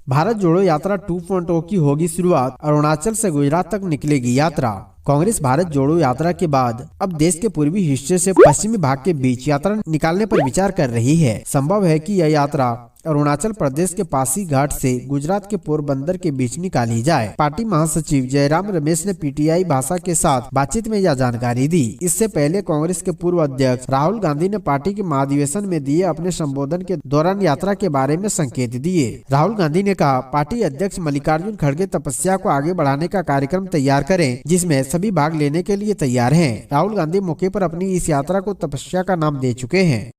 भारत जोड़ो यात्रा 2.0 की होगी शुरुआत, अरुणाचल से गुजरात तक निकलेगी यात्रा। कांग्रेस भारत जोड़ो यात्रा के बाद अब देश के पूर्वी हिस्से से पश्चिमी भाग के बीच यात्रा निकालने पर विचार कर रही है। संभव है कि यह यात्रा अरुणाचल प्रदेश के पासीघाट से गुजरात के पोरबंदर के बीच निकाली जाए। पार्टी महासचिव जयराम रमेश ने पीटीआई भाषा के साथ बातचीत में यह जानकारी दी। इससे पहले कांग्रेस के पूर्व अध्यक्ष राहुल गांधी ने पार्टी के महाधिवेशन में दिए अपने संबोधन के दौरान यात्रा के बारे में संकेत दिए। राहुल गांधी ने कहा, पार्टी अध्यक्ष मल्लिकार्जुन खड़गे तपस्या को आगे बढ़ाने का कार्यक्रम तैयार करें, जिसमें सभी भाग लेने के लिए तैयार हैं। राहुल गांधी मौके पर अपनी इस यात्रा को तपस्या का नाम दे चुके हैं।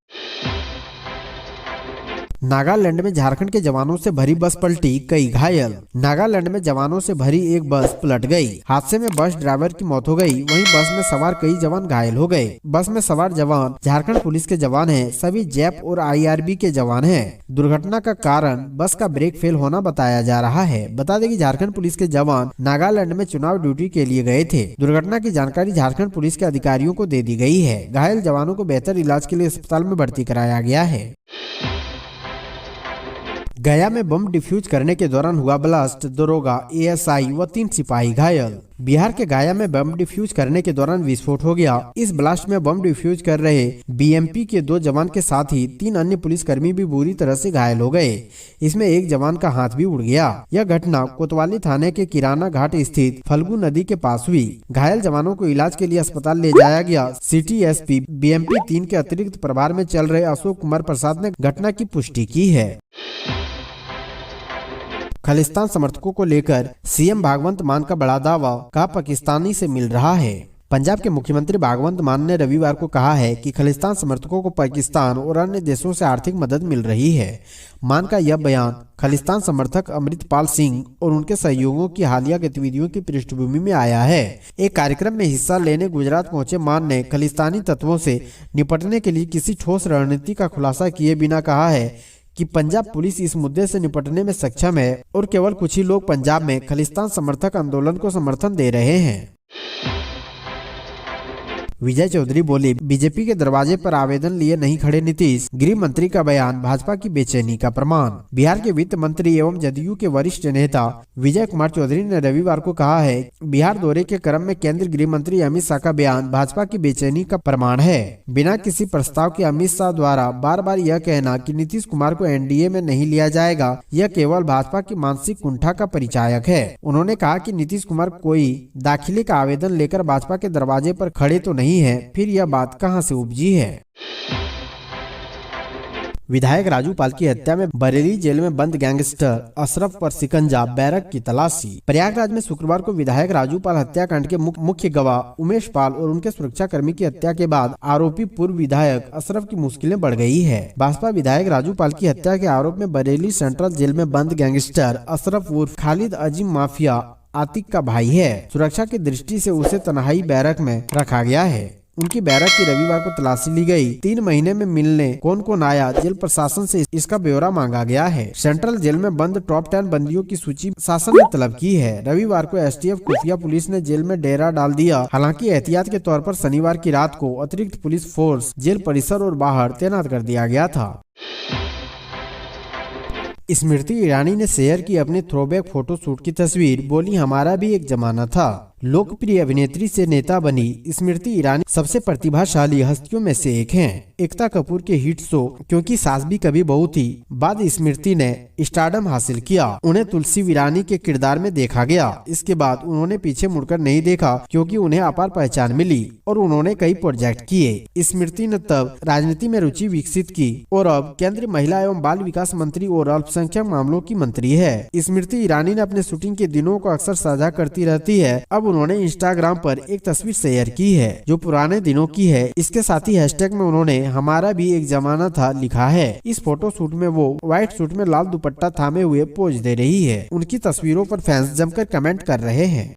नागालैंड में झारखंड के जवानों से भरी बस पलटी, कई घायल। नागालैंड में जवानों से भरी एक बस पलट गई। हादसे में बस ड्राइवर की मौत हो गई, वहीं बस में सवार कई जवान घायल हो गए। बस में सवार जवान झारखंड पुलिस के जवान हैं, सभी जैप और आईआरबी के जवान हैं। दुर्घटना का कारण बस का ब्रेक फेल होना बताया जा रहा है। बता दें कि झारखंड पुलिस के जवान नागालैंड में चुनाव ड्यूटी के लिए गए थे। दुर्घटना की जानकारी झारखंड पुलिस के अधिकारियों को दे दी गई है। घायल जवानों को बेहतर इलाज के लिए अस्पताल में भर्ती कराया गया है। गया में बम डिफ्यूज करने के दौरान हुआ ब्लास्ट, दरोगा, एएसआई व 3 सिपाही घायल। बिहार के गया में बम डिफ्यूज करने के दौरान विस्फोट हो गया। इस ब्लास्ट में बम डिफ्यूज कर रहे बीएमपी के 2 जवान के साथ ही 3 अन्य पुलिसकर्मी भी बुरी तरह से घायल हो गए। इसमें एक जवान का हाथ भी उड़ गया। यह घटना कोतवाली थाने के किराना घाट स्थित फल्गु नदी के पास हुई। घायल जवानों को इलाज के लिए अस्पताल ले जाया गया। सिटी एसपी बीएमपी 3 के अतिरिक्त प्रभार में चल रहे अशोक कुमार प्रसाद ने घटना की पुष्टि की है। खालिस्तान समर्थकों को लेकर सीएम भगवंत मान का बड़ा दावा, कहा पाकिस्तानी से मिल रहा है। पंजाब के मुख्यमंत्री भगवंत मान ने रविवार को कहा है कि खालिस्तान समर्थकों को पाकिस्तान और अन्य देशों से आर्थिक मदद मिल रही है। मान का यह बयान खालिस्तान समर्थक अमृतपाल सिंह और उनके सहयोगियों की हालिया गतिविधियों की पृष्ठभूमि में आया है। एक कार्यक्रम में हिस्सा लेने गुजरात पहुंचे मान ने खालिस्तानी तत्वों से निपटने के लिए किसी ठोस रणनीति का खुलासा किए बिना कहा है कि पंजाब पुलिस इस मुद्दे से निपटने में सक्षम है और केवल कुछ ही लोग पंजाब में खालिस्तान समर्थक आंदोलन को समर्थन दे रहे हैं। विजय चौधरी बोले, बीजेपी के दरवाजे पर आवेदन लिए नहीं खड़े नीतीश। गृह मंत्री का बयान भाजपा की बेचैनी का प्रमाण। बिहार के वित्त मंत्री एवं जदयू के वरिष्ठ नेता विजय कुमार चौधरी ने रविवार को कहा है, बिहार दौरे के क्रम में केंद्रीय गृह मंत्री अमित शाह का बयान भाजपा की बेचैनी का प्रमाण है। बिना किसी प्रस्ताव के अमित शाह द्वारा बार बार यह कहना कि नीतीश कुमार को एनडीए में नहीं लिया जाएगा, यह केवल भाजपा की मानसिक कुंठा का परिचायक है। उन्होंने कहा कि नीतीश कुमार कोई दाखिले का आवेदन लेकर भाजपा के दरवाजे पर खड़े तो नहीं है, फिर यह बात कहां से उपजी है। विधायक राजू पाल की हत्या में बरेली जेल में बंद गैंगस्टर अशरफ पर शिकंजा, बैरक की तलाशी। प्रयागराज में शुक्रवार को विधायक राजू पाल हत्याकांड के मुख्य गवाह उमेश पाल और उनके सुरक्षाकर्मी की हत्या के बाद आरोपी पूर्व विधायक अशरफ की मुश्किलें बढ़ गई है। भाजपा विधायक राजू पाल की हत्या के आरोप में बरेली सेंट्रल जेल में बंद गैंगस्टर अशरफ उर्फ खालिद अजीम माफिया आतिक का भाई है। सुरक्षा की दृष्टि से उसे तन्हाई बैरक में रखा गया है। उनकी बैरक की रविवार को तलाशी ली गई। 3 महीने में मिलने कौन कौन आया, जेल प्रशासन से इसका ब्यौरा मांगा गया है। सेंट्रल जेल में बंद टॉप 10 बंदियों की सूची शासन ने तलब की है। रविवार को एसटीएफ खुफिया पुलिस ने जेल में डेरा डाल दिया। हालांकि एहतियात के तौर पर शनिवार की रात को अतिरिक्त पुलिस फोर्स जेल परिसर और बाहर तैनात कर दिया गया था। स्मृति ईरानी ने शेयर की अपने थ्रोबैक फोटो शूट की तस्वीर, बोली हमारा भी एक जमाना था। लोकप्रिय अभिनेत्री से नेता बनी स्मृति ईरानी सबसे प्रतिभाशाली हस्तियों में से एक हैं। एकता कपूर के हिट शो क्योंकि सास भी कभी बहू थी बाद स्मृति ने स्टारडम हासिल किया। उन्हें तुलसी वीरानी के किरदार में देखा गया। इसके बाद उन्होंने पीछे मुड़कर नहीं देखा क्योंकि उन्हें अपार पहचान मिली और उन्होंने कई प्रोजेक्ट किए। स्मृति ने तब राजनीति में रुचि विकसित की और अब केंद्रीय महिला एवं बाल विकास मंत्री और अल्पसंख्यक मामलों की मंत्री है। स्मृति ईरानी ने अपने शूटिंग के दिनों को अक्सर साझा करती रहती है। अब उन्होंने इंस्टाग्राम पर एक तस्वीर शेयर की है जो पुराने दिनों की है। इसके साथ ही हैशटैग में उन्होंने हमारा भी एक जमाना था लिखा है। इस फोटो शूट में वो व्हाइट सूट में लाल दुपट्टा थामे हुए पोज दे रही है। उनकी तस्वीरों पर फैंस जमकर कमेंट कर रहे हैं।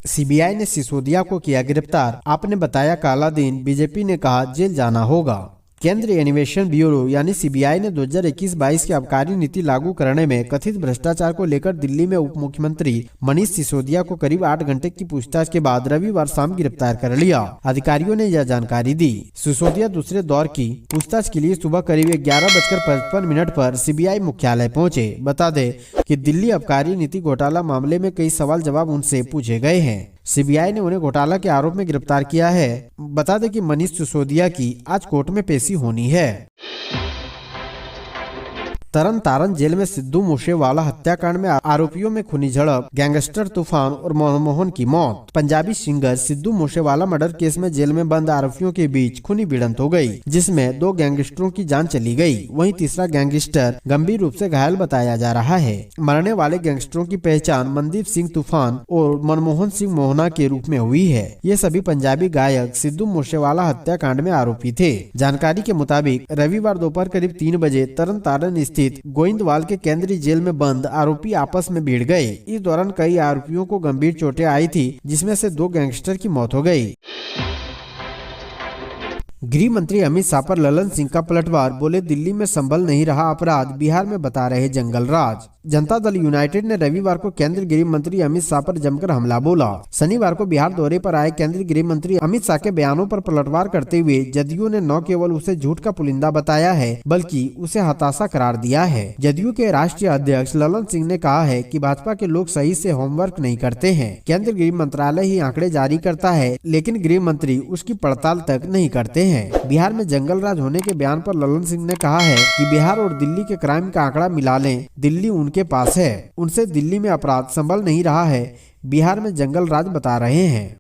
सीबीआई ने सिसोदिया को किया गिरफ्तार, आपने बताया काला दिन, बीजेपी ने कहा जेल जाना होगा। केंद्रीय अन्वेषण ब्यूरो यानी सीबीआई ने 2021-22 की आबकारी नीति लागू करने में कथित भ्रष्टाचार को लेकर दिल्ली में उप मुख्यमंत्री मनीष सिसोदिया को करीब 8 घंटे की पूछताछ के बाद रविवार शाम गिरफ्तार कर लिया। अधिकारियों ने यह जानकारी दी। सिसोदिया दूसरे दौर की पूछताछ के लिए सुबह करीब 11:55 पर सीबीआई मुख्यालय पहुंचे। बता दें कि दिल्ली आबकारी नीति घोटाला मामले में कई सवाल जवाब उनसे पूछे गए हैं। सीबीआई ने उन्हें घोटाला के आरोप में गिरफ्तार किया है। बता दें कि मनीष सिसोदिया की आज कोर्ट में पेशी होनी है। तरन तारण जेल में सिद्धू मूसेवाला हत्याकांड में आरोपियों में खूनी झड़प, गैंगस्टर तूफान और मनमोहन की मौत। Punjabi singer Sidhu Moosewala murder case में जेल में बंद आरोपियों के बीच खूनी भिड़ंत हो गई, जिसमें 2 गैंगस्टरों की जान चली गई। वहीं तीसरा गैंगस्टर गंभीर रूप से घायल बताया जा रहा है। मरने वाले गैंगस्टरों की पहचान मनदीप सिंह तूफान और मनमोहन सिंह मोहना के रूप में हुई है। ये सभी पंजाबी गायक सिद्धू मूसेवाला हत्याकांड में आरोपी थे। जानकारी के मुताबिक रविवार दोपहर करीब 3 बजे तरन तारण स्थित गोइंदवाल के केंद्रीय जेल में बंद आरोपी आपस में भिड़ गए। इस दौरान कई आरोपियों को गंभीर चोटें आई थी, जिसमें से 2 गैंगस्टर की मौत हो गई। गृह मंत्री अमित शाह पर ललन सिंह का पलटवार, बोले दिल्ली में संभल नहीं रहा अपराध, बिहार में बता रहे जंगल राज। जनता दल यूनाइटेड ने रविवार को केंद्रीय गृह मंत्री अमित शाह पर जमकर हमला बोला। शनिवार को बिहार दौरे पर आए केंद्रीय गृह मंत्री अमित शाह के बयानों पर पलटवार करते हुए जदयू ने न केवल उसे झूठ का पुलिंदा बताया है, बल्कि उसे हताशा करार दिया है। जदयू के राष्ट्रीय अध्यक्ष ललन सिंह ने कहा है कि भाजपा के लोग सही से होमवर्क नहीं करते हैं। केंद्रीय गृह मंत्रालय ही आंकड़े जारी करता है, लेकिन गृह मंत्री उसकी पड़ताल तक नहीं करते हैं। बिहार में जंगल राज होने के बयान पर ललन सिंह ने कहा है कि बिहार और दिल्ली के क्राइम का आंकड़ा मिला लें, दिल्ली उनके पास है। उनसे दिल्ली में अपराध संभल नहीं रहा है, बिहार में जंगल राज बता रहे हैं।